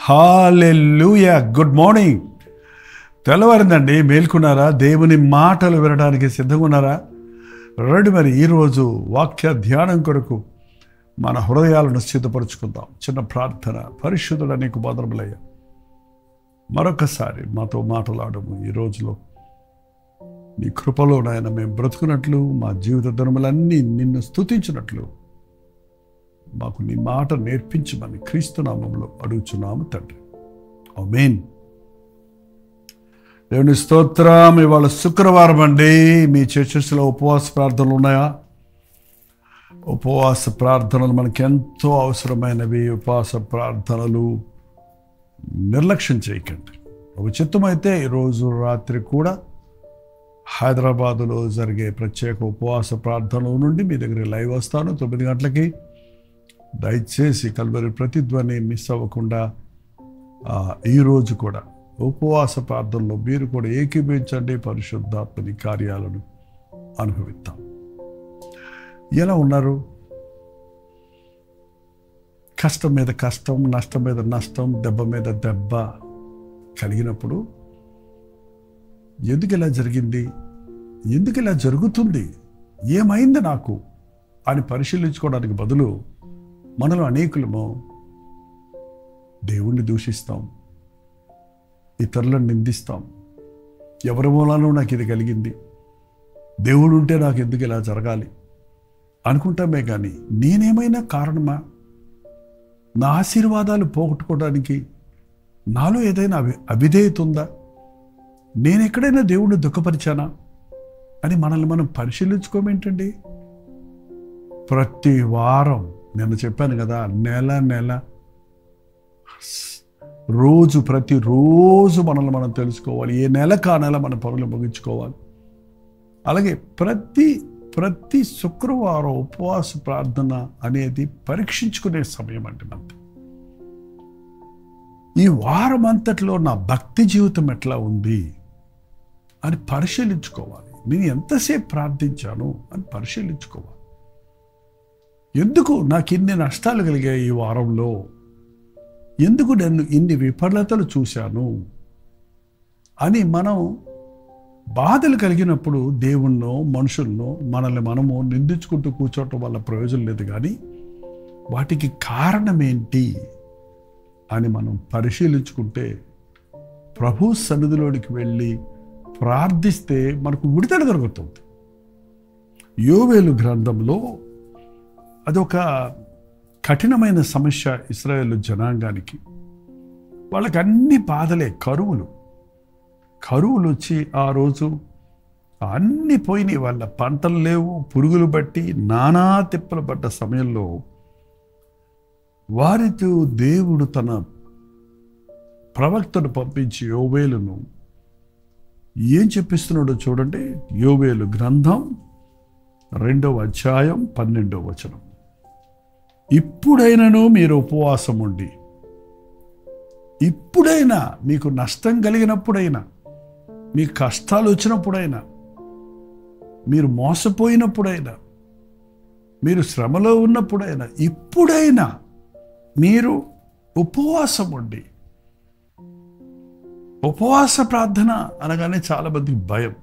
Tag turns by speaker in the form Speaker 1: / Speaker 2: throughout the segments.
Speaker 1: హల్లెలూయా. Good morning. తెల్లవారిందండి, మేల్కొన్నారా? దేవుని మాటలు వినడానికి సిద్ధంగా ఉన్నారా? రండి మరి ఈరోజు వాక్య ధ్యానం కొరకు మన హృదయాలను సిద్ధపరుచుకుందాం. చిన్న ప్రార్థన. పరిశుద్ధుడ నీకు వందనములయ్యా, మరొకసారి మాతో మాట్లాడము. ఈ రోజులో నీ కృపలో నాయన మేము బ్రతుకున్నట్లు, మా జీవిత ధర్మలన్నీ నిన్ను స్తుతించినట్లు మాకు నీ మాట నేర్పించమని క్రీస్తు నామములో అడుగుచున్నాము తండ్రి. ఆమేన్. దేవుని స్తోత్రం. ఇవాళ శుక్రవారం అండి. మీ చర్చెస్లో ఉపవాస ప్రార్థనలు ఉన్నాయా? ఉపవాస ప్రార్థనలు మనకి ఎంతో అవసరమైనవి. ఉపవాస ప్రార్థనలు నిర్లక్ష్యం చేయకండి. ఒక చిత్తమైతే ఈరోజు రాత్రి కూడా హైదరాబాదులో జరిగే ప్రత్యేక ఉపవాస ప్రార్థనల నుండి మీ దగ్గర లైవ్ వస్తాను 9 గంటలకి. దయచేసి కల్వరి ప్రతిధ్వని మిస్ అవ్వకుండా ఈరోజు కూడా ఉపవాస ప్రార్థనలో మీరు కూడా ఏకీభవించండి. పరిశుద్ధాత్మని కార్యాలను అనుభవిద్దాం. ఎలా ఉన్నారు? కష్టం మీద కష్టం, నష్టం మీద నష్టం, దెబ్బ మీద దెబ్బ కలిగినప్పుడు ఎందుకు ఇలా జరిగింది, ఎందుకు ఇలా జరుగుతుంది, ఏమైంది నాకు అని పరిశీలించుకోవడానికి బదులు మనలో అనేకులము దేవుణ్ణి దూషిస్తాం, ఇతరులను నిందిస్తాం. ఎవరి మూలానో నాకు ఇది కలిగింది, దేవుడు ఉంటే నాకు ఎందుకు ఇలా జరగాలి అనుకుంటామే కానీ నేనేమైనా కారణమా? నా ఆశీర్వాదాలు పోగొట్టుకోవడానికి నాలో ఏదైనా అవిధేయత ఉందా? నేను ఎక్కడైనా దేవుణ్ణి దుఃఖపరిచానా అని మనల్ని మనం పరిశీలించుకోమేంటండి? ప్రతి వారం నేను చెప్పాను కదా, నెల రోజు ప్రతిరోజు మనల్ని మనం తెలుసుకోవాలి. ఏ నెలకు ఆ నెల మన పనులు ముగించుకోవాలి. అలాగే ప్రతి శుక్రవారం ఉపవాస ప్రార్థన అనేది పరీక్షించుకునే సమయం అండి. మనకి ఈ వారం అంతట్లో నా భక్తి జీవితం ఎట్లా ఉంది అని పరిశీలించుకోవాలి. నేను ఎంతసేపు ప్రార్థించాను అని పరిశీలించుకోవాలి. ఎందుకు నాకు ఇన్ని నష్టాలు కలిగాయి ఈ వారంలో, ఎందుకు నేను ఇన్ని విఫలతలు చూశాను అని మనం బాధలు కలిగినప్పుడు దేవుణ్ణో మనుషుల్లో మనల్ని మనము నిందించుకుంటూ కూర్చోవటం వల్ల ప్రయోజనం లేదు. కానీ వాటికి కారణం ఏంటి అని మనం పరిశీలించుకుంటే, ప్రభు సన్నిధిలోనికి వెళ్ళి ప్రార్థిస్తే మనకు విడుదల దొరుకుతుంది. యోవేలు గ్రంథంలో అదొక కఠినమైన సమస్య ఇశ్రాయేల్ జనాంగానికి. వాళ్ళకి అన్ని బాధలే, కరువులు వచ్చి ఆ రోజు అన్ని పోయినాయి. వాళ్ళ పంటలు లేవు, పురుగులు బట్టి నానా తిప్పలు పడ్డ సమయంలో వారితో దేవుడు తన ప్రవక్తను పంపించి యోవేలును ఏం చెప్పిస్తున్నాడో చూడండి. యోవేలు గ్రంథం 2వ అధ్యాయం 12వ వచనం. ఇప్పుడైనను మీరు ఉపవాసం ఉండి, ఇప్పుడైనా మీకు నష్టం కలిగినప్పుడైనా, మీకు కష్టాలు వచ్చినప్పుడైనా, మీరు మోసపోయినప్పుడైనా, మీరు శ్రమలో ఉన్నప్పుడైనా, ఇప్పుడైనా మీరు ఉపవాసం ఉండి. ఉపవాస ప్రార్థన అనగానే చాలా మందికి భయం.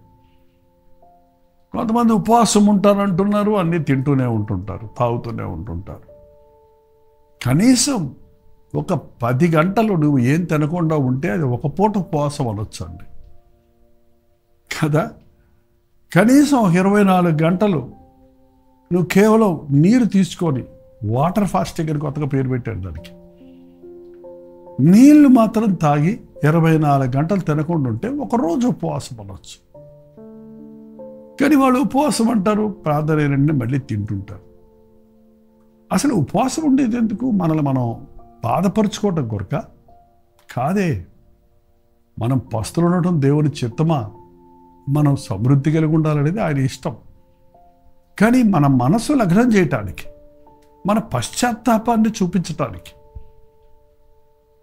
Speaker 1: కొంతమంది ఉపవాసం ఉంటారంటున్నారు, అన్నీ తింటూనే ఉంటుంటారు, తాగుతూనే ఉంటుంటారు. కనీసం ఒక 10 గంటలు నువ్వు ఏం తినకుండా ఉంటే అది ఒక పూట ఉపవాసం అనొచ్చండి కదా. కనీసం 24 గంటలు నువ్వు కేవలం నీరు తీసుకొని, వాటర్ ఫాస్టింగ్ అని కొత్తగా పేరు పెట్టాడు దానికి, నీళ్లు మాత్రం తాగి 24 గంటలు తినకుండా ఉంటే ఒకరోజు ఉపవాసం అనొచ్చు. కానీ వాళ్ళు ఉపవాసం అంటారు, ప్రార్థన నుండి మళ్ళీ తింటుంటారు. అసలు ఉపవాసం ఉండేది ఎందుకు? మనల్ని మనం బాధపరుచుకోవటం కొరక కాదే. మనం పస్తులు ఉండటం దేవుని చిత్తమా? మనం సమృద్ధి కలిగి ఉండాలనేది ఆయన ఇష్టం. కానీ మన మనసు లగ్నం చేయటానికి, మన పశ్చాత్తాపాన్ని చూపించటానికి.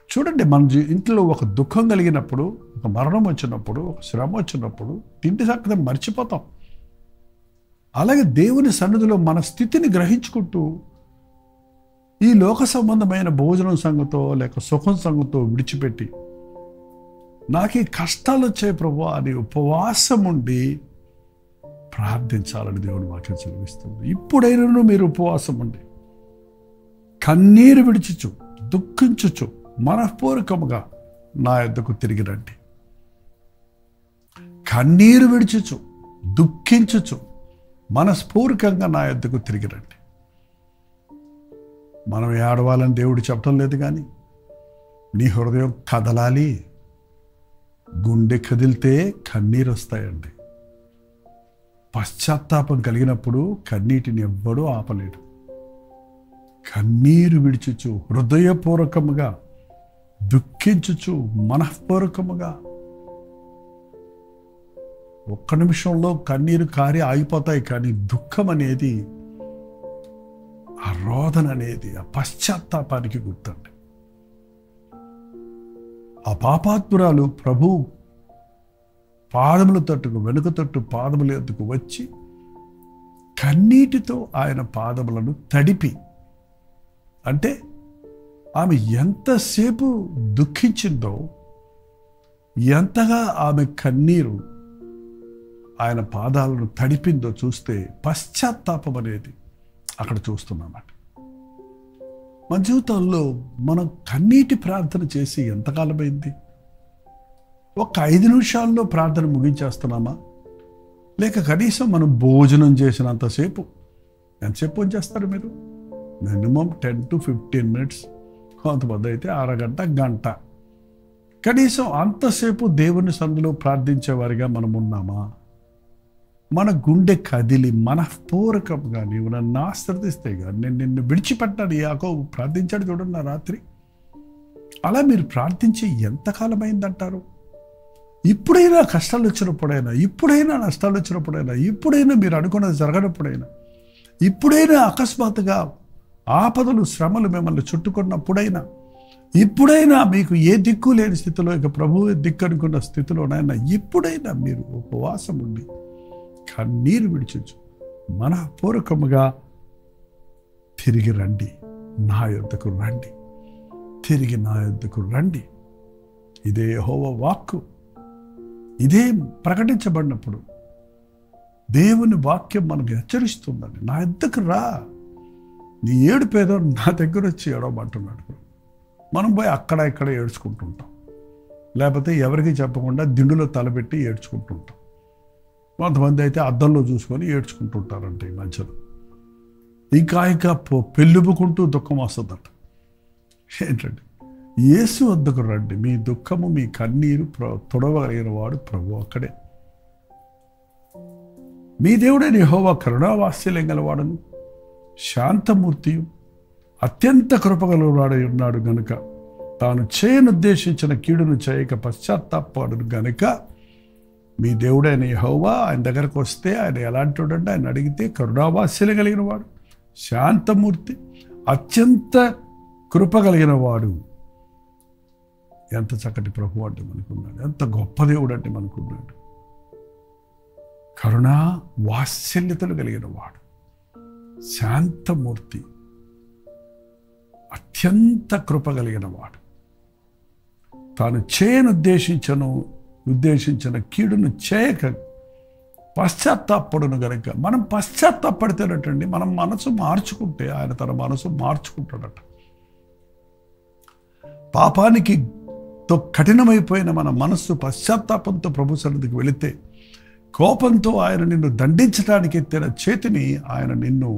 Speaker 1: చూడండి, మన ఇంట్లో ఒక దుఃఖం కలిగినప్పుడు, ఒక మరణం వచ్చినప్పుడు, ఒక శ్రమ వచ్చినప్పుడు తిండి చక్కగా మర్చిపోతాం. అలాగే దేవుని సన్నిధిలో మన స్థితిని గ్రహించుకుంటూ ఈ లోక సంబంధమైన భోజనం సంగతో లేక సుఖం సంగతో విడిచిపెట్టి నాకు ఈ కష్టాలు వచ్చాయి ప్రభువా అని ఉపవాసం ఉండి ప్రార్థించాలని దేవుని వాక్యం చదివిస్తుంది. ఇప్పుడైనా మీరు ఉపవాసం ఉండి కన్నీరు విడిచుచు దుఃఖించుచు మనఃపూర్వకముగా నా యొద్దకు తిరిగి రండి. కన్నీరు విడిచుచు దుఃఖించుచు మనస్ఫూర్తికంగా నా యొద్దకు తిరిగి రండి. మనం ఏడవాలని దేవుడు చెప్పడం లేదు, కానీ నీ హృదయం కదలాలి. గుండె కదిలితే కన్నీరు వస్తాయండి. పశ్చాత్తాపం కలిగినప్పుడు కన్నీటిని ఎవ్వడూ ఆపలేడు. కన్నీరు విడిచుచు హృదయపూర్వకముగా దుఃఖించుచు మనఃపూర్వకముగా. ఒక్క నిమిషంలో కన్నీరు కారి ఆగిపోతాయి, కానీ దుఃఖం అనేది, ఆ రోదన అనేది, ఆ పశ్చాత్తాపానికి గుర్తండి. ఆ పాపాత్మురాలు ప్రభు పాదముల తట్టుకు వెనుక తట్టు పాదముల ఎద్దుకు వచ్చి కన్నీటితో ఆయన పాదములను తడిపి, అంటే ఆమె ఎంతసేపు దుఃఖించిందో, ఎంతగా ఆమె కన్నీరు ఆయన పాదాలను తడిపిందో చూస్తే పశ్చాత్తాపం అనేది అక్కడ చూస్తున్నామట. మన జీవితంలో మనం కన్నీటి ప్రార్థన చేసి ఎంతకాలమైంది? ఒక 5 నిమిషాల్లో ప్రార్థన ముగించేస్తున్నామా? లేక కనీసం మనం భోజనం చేసినంతసేపు, ఎంతసేపు చేస్తారు మీరు? మినిమం 10 to 15 minutes, కొంతమంది అయితే అరగంట, గంట. కనీసం అంతసేపు దేవుని సందులో ప్రార్థించేవారిగా మనం ఉన్నామా? మన గుండె కదిలి మనఃపూర్వకంగా నీవు నన్ను ఆశ్రదిస్తే కానీ నేను నిన్ను విడిచిపెట్టాను యాకోబు ప్రార్థించాడు చూడండి నా రాత్రి. అలా మీరు ప్రార్థించి ఎంతకాలమైందంటారు? ఇప్పుడైనా కష్టాలు వచ్చినప్పుడైనా, ఇప్పుడైనా నష్టాలు వచ్చినప్పుడైనా, ఇప్పుడైనా మీరు అనుకున్నది జరగనప్పుడైనా, ఇప్పుడైనా అకస్మాత్తుగా ఆపదలు శ్రమలు మిమ్మల్ని చుట్టుకున్నప్పుడైనా, ఇప్పుడైనా మీకు ఏ దిక్కు లేని స్థితిలో, ఇక ప్రభువు దిక్కు అనుకున్న స్థితిలోనైనా ఇప్పుడైనా మీరు ఉపవాసం ఉండి కన్నీరు విడిచొచ్చు మనఃపూర్వకముగా తిరిగి రండి, నా యొద్దకు రండి, తిరిగి నా యొద్దకు రండి. ఇదే యెహోవా వాక్కు. ఇదే ప్రకటించబడినప్పుడు దేవుని వాక్యం మనకు హెచ్చరిస్తుందండి. నా యొద్దకు రా, నీ ఏడుపేదో నా దగ్గర వచ్చి ఏడవమంటున్నాడు. మనం పోయి అక్కడ ఇక్కడ ఏడ్చుకుంటుంటాం, లేకపోతే ఎవరికి చెప్పకుండా దిండులో తలపెట్టి ఏడ్చుకుంటుంటాం. కొంతమంది అయితే అద్దంలో చూసుకొని ఏడ్చుకుంటుంటారంట ఈ మధ్యలో. ఇంకా పెళ్ళుపుకుంటూ దుఃఖం వస్తుందట. ఏంటంటే యేసు వద్దకు రండి, మీ దుఃఖము మీ కన్నీరు తొడవగలిగిన వాడు ప్రభు అక్కడే. మీ దేవుడైన యెహోవా కరుణావాత్సల్యం గలవాడను శాంతమూర్తియు అత్యంత కృపగలవాడై ఉన్నాడు గనుక తాను చేయనుద్దేశించిన కీడును చేయక పశ్చాత్తాపడు గనుక మీ దేవుడైన యెహోవా ఆయన దగ్గరకు వస్తే ఆయన ఎలాంటి వాడంటే, ఆయన అడిగితే కరుణావాత్సల్యం కలిగిన వాడు, శాంతమూర్తి, అత్యంత కృప కలిగిన వాడు. ఎంత చక్కటి ప్రభు అంటే మనకున్నాడు, ఎంత గొప్ప దేవుడు అంటే మనకున్నాడు. కరుణా వాత్సల్యతలు కలిగిన వాడు, శాంతమూర్తి, అత్యంత కృప కలిగిన వాడు. తాను ఉద్దేశించిన కీడును చేయక పశ్చాత్తాపడును గనుక. మనం పశ్చాత్తాపడితేనటండి, మనం మనసు మార్చుకుంటే ఆయన తన మనసు మార్చుకుంటాడట. పాపానికి కఠినమైపోయిన మన మనస్సు పశ్చాత్తాపంతో ప్రభు సన్నిధికి వెళితే, కోపంతో ఆయన నిన్ను దండించడానికి ఎత్తిన చేతిని ఆయన నిన్ను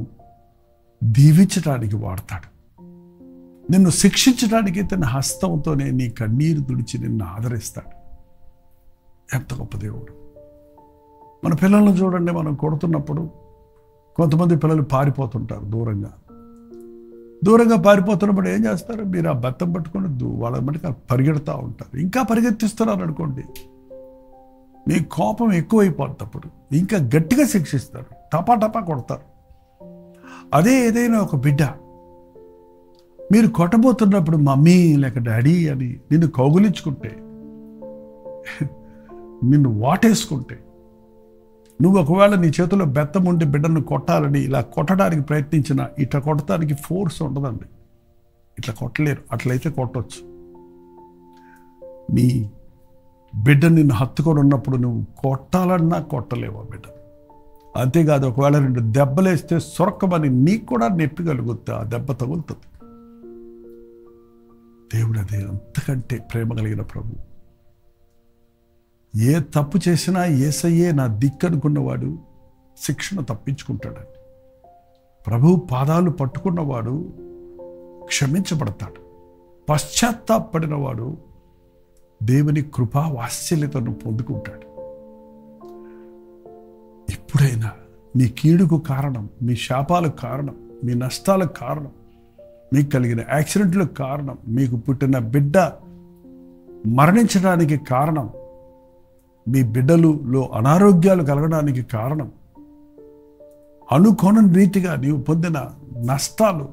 Speaker 1: దీవించడానికి వాడతాడు. నిన్ను శిక్షించడానికి ఎత్తిన హస్తంతోనే నీ కన్నీరు తుడిచి నిన్ను ఆదరిస్తాడు. ఎంత గొప్ప దేవుడు. మన పిల్లలను చూడండి, మనం కొడుతున్నప్పుడు కొంతమంది పిల్లలు పారిపోతుంటారు, దూరంగా పారిపోతున్నప్పుడు ఏం చేస్తారు? మీరు ఆ బెత్తం పట్టుకొని వాళ్ళ మటుకు పరిగెడుతూ ఉంటారు. ఇంకా పరిగెత్తిస్తున్నారు అనుకోండి, మీ కోపం ఎక్కువైపోతున్నప్పుడు ఇంకా గట్టిగా శిక్షిస్తారు, టపా కొడతారు. అదే ఏదైనా ఒక బిడ్డ మీరు కొట్టబోతున్నప్పుడు మమ్మీ లేక డాడీ అని నిన్ను కౌగులించుకుంటే, నిన్ను వాటేసుకుంటే, నువ్వు ఒకవేళ నీ చేతిలో బెత్తం ఉండి బిడ్డను కొట్టాలని ఇలా కొట్టడానికి ప్రయత్నించినా ఇట్లా కొట్టడానికి ఫోర్స్ ఉండదండి. ఇట్లా కొట్టలేరు. అట్లయితే కొట్టవచ్చు. నీ బిడ్డ నిన్ను హత్తుకొని ఉన్నప్పుడు నువ్వు కొట్టాలన్నా కొట్టలేవు ఆ బిడ్డ. అంతేకాదు, ఒకవేళ 2 దెబ్బలేస్తే సొరకమని నీకు కూడా నొప్పి కలుగుతుంది, ఆ దెబ్బ తగులుతుంది. దేవుడు అదే అంతకంటే ప్రేమ కలిగిన ప్రభు. ఏ తప్పు చేసినా యేసయ్యే నా దిక్కు అనుకున్నవాడు శిక్షణ తప్పించుకుంటాడండి. ప్రభు పాదాలు పట్టుకున్నవాడు క్షమించబడతాడు. పశ్చాత్తాపడినవాడు దేవుని కృపా వాత్సల్యతను పొందుకుంటాడు. ఎప్పుడైనా మీ కీడుకు కారణం, మీ శాపాలకు కారణం, మీ నష్టాలకు కారణం, మీకు కలిగిన యాక్సిడెంట్లకు కారణం, మీకు పుట్టిన బిడ్డ మరణించడానికి కారణం, మీ బిడ్డలలో అనారోగ్యాలు కలగడానికి కారణం, అనుకోని రీతిగా నీవు పొందిన నష్టాలు,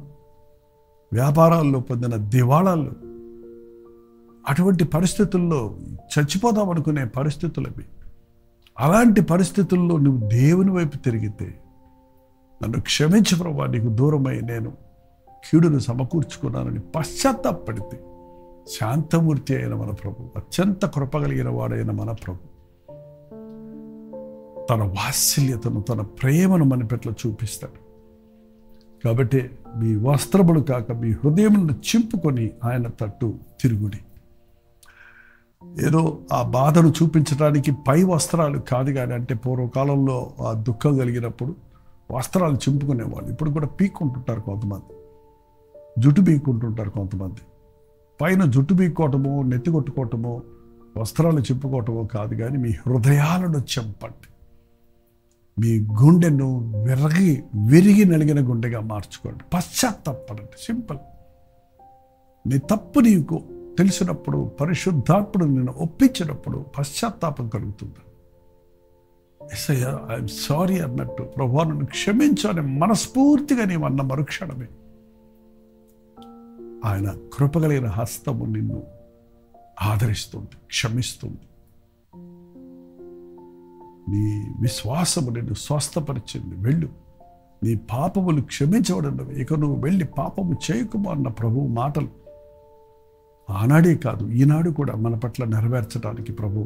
Speaker 1: వ్యాపారాల్లో పొందిన దివాళాలు, అటువంటి పరిస్థితుల్లో చచ్చిపోదాం అనుకునే పరిస్థితులు అవి. అలాంటి పరిస్థితుల్లో నువ్వు దేవుని వైపు తిరిగితే, నన్ను క్షమించు ప్రభువా, నీకు దూరమై నేను కీడును సమకూర్చుకున్నానని పశ్చాత్తాపడితే, శాంతమూర్తి అయిన మన ప్రభు, అత్యంత కృపగలిగిన వాడైన మన ప్రభు తన వాత్సల్యతను, తన ప్రేమను మన పట్ల చూపిస్తాడు. కాబట్టి మీ వస్త్రములు కాక మీ హృదయములను చింపుకొని ఆయన తట్టు తిరుగుడి. ఏదో ఆ బాధను చూపించడానికి పై వస్త్రాలు కాదు కానీ, అంటే పూర్వకాలంలో ఆ దుఃఖం కలిగినప్పుడు వస్త్రాలు చింపుకునేవాళ్ళు. ఇప్పుడు కూడా పీక్కుంటుంటారు కొంతమంది, జుట్టు పీక్కుంటుంటారు కొంతమంది. పైన జుట్టు పీక్కోవటమో, నెత్తి కొట్టుకోవటమో, వస్త్రాలు చింపుకోవటమో కాదు కానీ, మీ హృదయాలను చంపండి. మీ గుండెను విరిగి నలిగిన గుండెగా మార్చుకోండి. పశ్చాత్తాపడండి. సింపుల్. నీ తప్పు నీకు తెలిసినప్పుడు, పరిశుద్ధాత్ముడు నిన్ను ఒప్పించినప్పుడు పశ్చాత్తాపం కలుగుతుంది. యేసయ్యా, ఐఎమ్ సారీ అన్నట్టు, ప్రభువా నన్ను క్షమించు అని మనస్ఫూర్తిగా నీవు అన్న మరుక్షణమే ఆయన కృపగలిగిన హస్తము నిన్ను ఆదరిస్తుంది, క్షమిస్తుంది. నీ విశ్వాసము నిన్ను స్వస్థపరిచింది. వెళ్ళు, నీ పాపములు క్షమించబడినవి, ఇక నువ్వు వెళ్ళి పాపము చేయకుము అన్న ప్రభువు మాటలు ఆనాడే కాదు, ఈనాడు కూడా మన పట్ల నెరవేర్చడానికి ప్రభు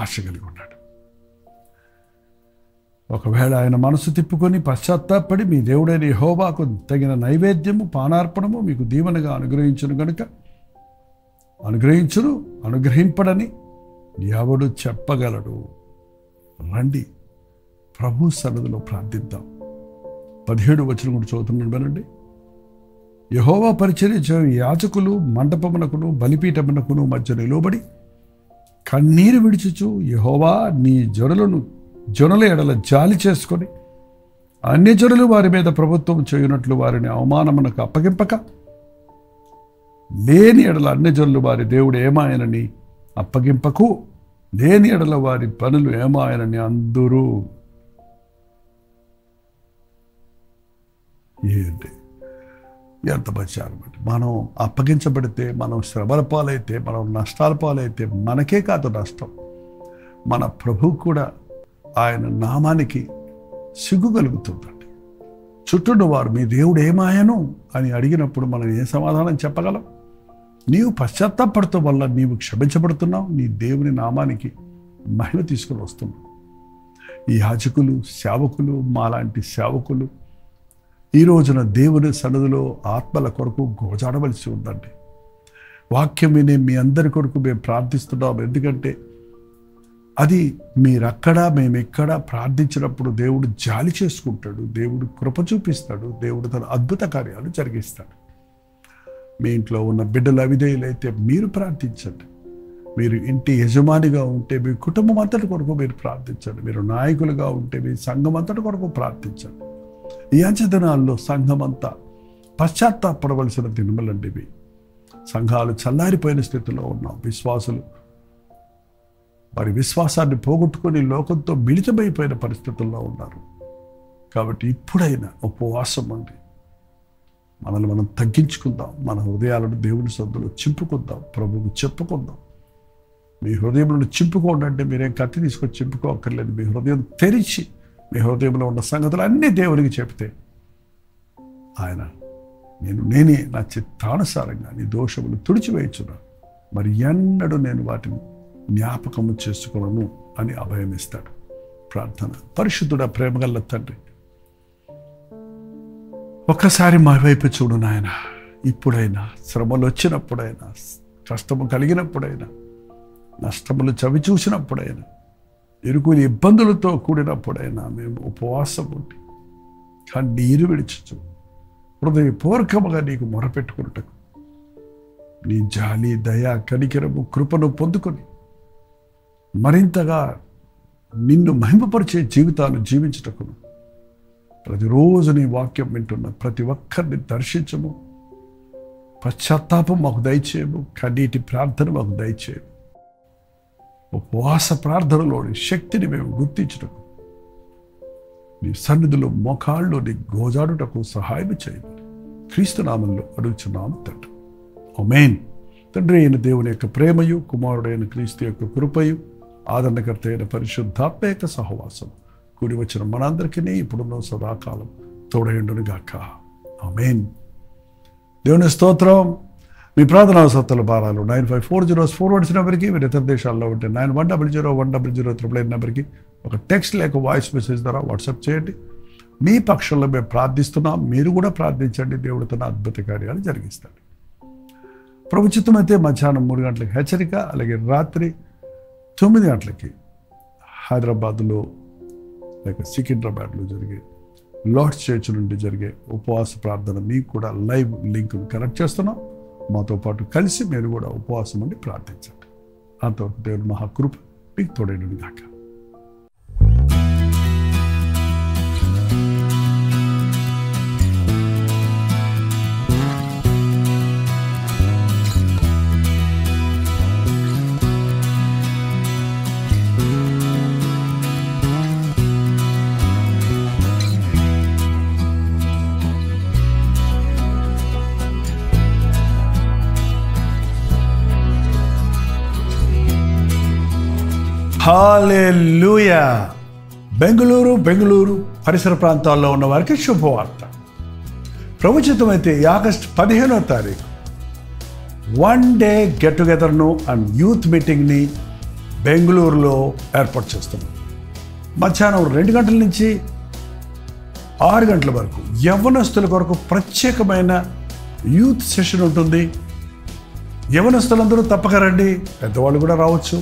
Speaker 1: ఆశ కలిగి ఉన్నాడు. ఒకవేళ ఆయన మనసు తిప్పుకొని పశ్చాత్తాపడి మీ దేవుడైన యెహోవాకు తగిన నైవేద్యము, పానార్పణము మీకు దీవెనగా అనుగ్రహింపడని ఎవడు చెప్పగలడు? రండి, ప్రభు సన్నిధిలో ప్రార్థిద్దాం. 17 వచనం కూడా చదువుతున్నాను వినండి. యెహోవా పరిచర్య చేయు యాజకులు మంటపమునకును బలిపీఠమునకును మధ్య నిలువబడి కన్నీరు విడిచుచు, యెహోవా నీ జనుల ఎడల జాలి చేసుకొని అన్ని జనులు వారి మీద ప్రభుత్వం చేయునట్లు వారిని అవమానమునకు అప్పగింపక, లేని ఎడల అన్ని జనులు వారి దేవుడు ఏమాయనని అప్పగింపకు, లేని ఎడల వారి పనులు ఏమాయనని అందురు. ఏంటి ఎంత బచ్చారన్నమాట. మనం అప్పగించబడితే, మనం శ్రమల పాలైతే, మనం నష్టాల పాలైతే మనకే కాదు నష్టం, మన ప్రభువు కూడా ఆయన నామానికి సిగ్గు కలుగుతుందండి. చుట్టూ వారు మీ దేవుడు ఏమాయను అని అడిగినప్పుడు మనం ఏ సమాధానం చెప్పగలం? నీవు పశ్చాత్తాపడటం వల్ల నీవు క్షమించబడుతున్నావు, నీ దేవుని నామానికి మహిమ తీసుకుని వస్తున్నావు. ఈ యాజకులు, సేవకులు, మాలాంటి సేవకులు ఈ రోజున దేవుని సన్నిధిలో ఆత్మల కొరకు గోజాడవలసి ఉందండి. వాక్యం వినే మీ అందరి కొరకు మేము ప్రార్థిస్తున్నాం. ఎందుకంటే అది మీరక్కడ మేమెక్కడ ప్రార్థించినప్పుడు దేవుడు జాలి చేసుకుంటాడు, దేవుడు కృప చూపిస్తాడు, దేవుడు తన అద్భుత కార్యాలు జరిగిస్తాడు. మీ ఇంట్లో ఉన్న బిడ్డలు అవిధేయులైతే మీరు ప్రార్థించండి. మీరు ఇంటి యజమానిగా ఉంటే మీ కుటుంబం అంతటి కొరకు మీరు ప్రార్థించండి. మీరు నాయకులుగా ఉంటే మీ సంఘం అంతటి కొరకు ప్రార్థించండి. ఈ అంచెదినాల్లో సంఘమంతా పశ్చాత్తాపడవలసిన దినములండి ఇవి. సంఘాలు చల్లారిపోయిన స్థితిలో ఉన్నాం. విశ్వాసులు వారి విశ్వాసాన్ని పోగొట్టుకొని లోకంతో మిళితమైపోయిన పరిస్థితుల్లో ఉన్నారు. కాబట్టి ఇప్పుడైనా ఉపవాసం ఉండి మనల్ని మనం తగ్గించుకుందాం. మన హృదయాలను దేవుని సన్నిధిలో చింపుకుందాం, ప్రభువుకు చెప్పుకుందాం. మీ హృదయంలో చింపుకోండి అంటే మీరేం కత్తి తీసుకొని చింపుకోక్కర్లేదు. మీ హృదయం తెరిచి మీ హృదయంలో ఉన్న సంగతులు అన్నీ దేవునికి చెప్తే ఆయన నేనే నా చిత్తానుసారంగా నీ దోషములు తుడిచివేయుచున్నాను, మరి ఎన్నడూ నేను వాటిని జ్ఞాపకము చేసుకోను అని అభయమిస్తాడు. ప్రార్థన. పరిశుద్ధుడ, ప్రేమగల్ల తండ్రి, ఒక్కసారి మా వైపు చూడు నాయన. ఇప్పుడైనా, శ్రమలు వచ్చినప్పుడైనా, కష్టము కలిగినప్పుడైనా, నష్టములు చవి చూసినప్పుడైనా, ఇరుకులు ఇబ్బందులతో కూడినప్పుడైనా మేము ఉపవాసం ఉండి కన్నీరు విడిచుచు హృదయపూర్వకముగా నీకు మొరపెట్టుకున్నటకు నీ జాలి, దయ, కనికరము, కృపను పొందుకొని మరింతగా నిన్ను మహిమపరిచే జీవితాలు జీవించుటకు ప్రతిరోజు నీ వాక్యం వింటున్న ప్రతి ఒక్కరిని దర్శించము. పశ్చాత్తాపం మాకు దయచేయము, కన్నీటి ప్రార్థన మాకు దయచేయము. ఉపవాస ప్రార్థనలోని శక్తిని మేము గుర్తించుటకు నీ సన్నిధిలో మోకాళ్ళు నీ గోజాడుటకు సహాయం చేయమని క్రీస్తు నామంలో అడుగుచున్నాము తండ్రి. ఆమేన్. తండ్రి అయిన దేవుని యొక్క ప్రేమయు, కుమారుడైన క్రీస్తు యొక్క కృపయు, ఆదరణకర్త అయిన పరిశుద్ధాత్మ యొక్క సహవాసం కూడి వచ్చిన మనందరికీ ఇప్పుడున్న సదాకాలం తోడయుండును గాక. ఆమేన్. దేవుని స్తోత్రం. మీ ప్రార్థనా సత్తల భారాలు 9540 నెంబర్కి, మీరు ఇతర దేశాల్లో ఉంటే 91001000 నెంబర్కి ఒక టెక్స్ట్ లేక వాయిస్ మెసేజ్ ద్వారా వాట్సాప్ చేయండి. మీ పక్షంలో మేము ప్రార్థిస్తున్నాం, మీరు కూడా ప్రార్థించండి. దేవుడు తన అద్భుత కార్యాలు జరిగిస్తాడు. ప్రభుత్వం అయితే మధ్యాహ్నం 3 గంటలకు హెచ్చరిక, అలాగే రాత్రి 9 గంటలకి హైదరాబాద్లో లేక సికింద్రాబాద్లో జరిగే లార్డ్స్ చర్చ్ నుండి జరిగే ఉపవాస ప్రార్థన మీకు కూడా లైవ్ లింక్ను కనెక్ట్ చేస్తున్నాం. మాతో పాటు కలిసి మీరు కూడా ఉపవాసం ఉండి ప్రార్థించండి. అంతవరకు దేవుని మహాకృప మీకు తోడైనది గాక. హల్లెలూయా. బెంగళూరు పరిసర ప్రాంతాల్లో ఉన్న వారికి శుభవార్త. ప్రభుత్వం అయితే ఆగస్టు 15వ తారీఖు వన్ డే గెట్ టుగెదర్ను అండ్ యూత్ మీటింగ్ని బెంగళూరులో ఏర్పాటు చేస్తున్నాం. మధ్యాహ్నం 2 గంటల నుంచి 6 గంటల వరకు యవ్వనస్తుల కొరకు ప్రత్యేకమైన యూత్ సెషన్ ఉంటుంది. యవ్వనస్తులందరూ తప్పక రండి, పెద్దవాళ్ళు కూడా రావచ్చు.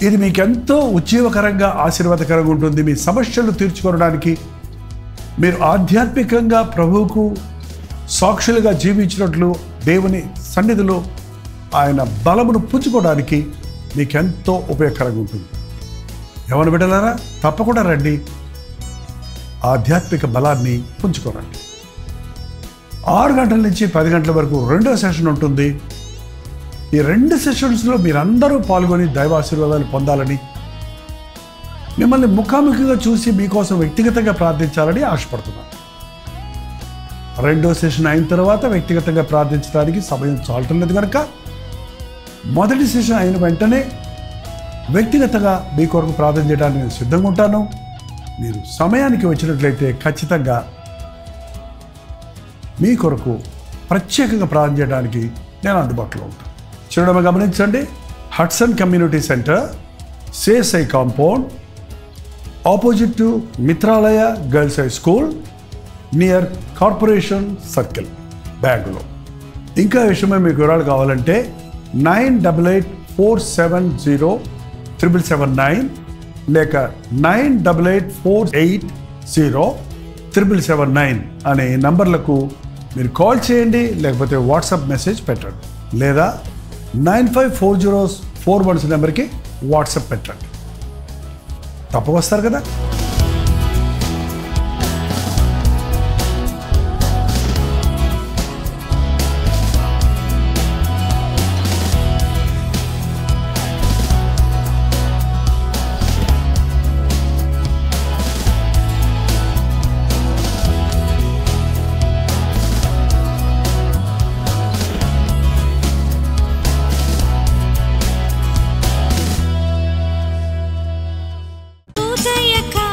Speaker 1: ఇది మీకు ఎంతో ఉజ్జీవకరంగా, ఆశీర్వాదకరంగా ఉంటుంది. మీ సమస్యలు తీర్చుకోవడానికి, మీరు ఆధ్యాత్మికంగా ప్రభువుకు సాక్షులుగా జీవించినట్లు దేవుని సన్నిధిలో ఆయన బలమును పుంజుకోవడానికి మీకు ఎంతో ఉపయోగకరంగా ఉంటుంది. యవ్వన బిడ్డలారా, తప్పకుండా రండి, ఆధ్యాత్మిక బలాన్ని పుంజుకోరండి. 6 గంటల నుంచి 10 గంటల వరకు రెండో సెషన్ ఉంటుంది. ఈ 2 సెషన్స్లో మీరందరూ పాల్గొని దైవాశీర్వాదాలు పొందాలని, మిమ్మల్ని ముఖాముఖిగా చూసి మీకోసం వ్యక్తిగతంగా ప్రార్థించాలని ఆశపడుతున్నాను. 2వ సెషన్ అయిన తర్వాత వ్యక్తిగతంగా ప్రార్థించడానికి సమయం చాలటం లేదు కనుక, మొదటి సెషన్ అయిన వెంటనే వ్యక్తిగతంగా మీ కొరకు ప్రార్థన చేయడానికి నేను సిద్ధంగా ఉంటాను. మీరు సమయానికి వచ్చినట్లయితే ఖచ్చితంగా మీ కొరకు ప్రత్యేకంగా ప్రార్థన చేయడానికి నేను అందుబాటులో ఉంటాను. చిరునామా గమనించండి. Hudson community centre, CSI compound, opposite to Mitralaya girls high school, near corporation circle, Bengaluru. ఇంకా విషయమే మీకు వివరాలు కావాలంటే 9884707779 లేక 9884807779 అనే నంబర్లకు మీరు కాల్ చేయండి, లేకపోతే వాట్సాప్ మెసేజ్ పెట్టండి, లేదా 954041 నెంబర్కి వాట్సాప్ పెట్టండి. తప్పక వస్తారు కదా.
Speaker 2: ఉదయకాల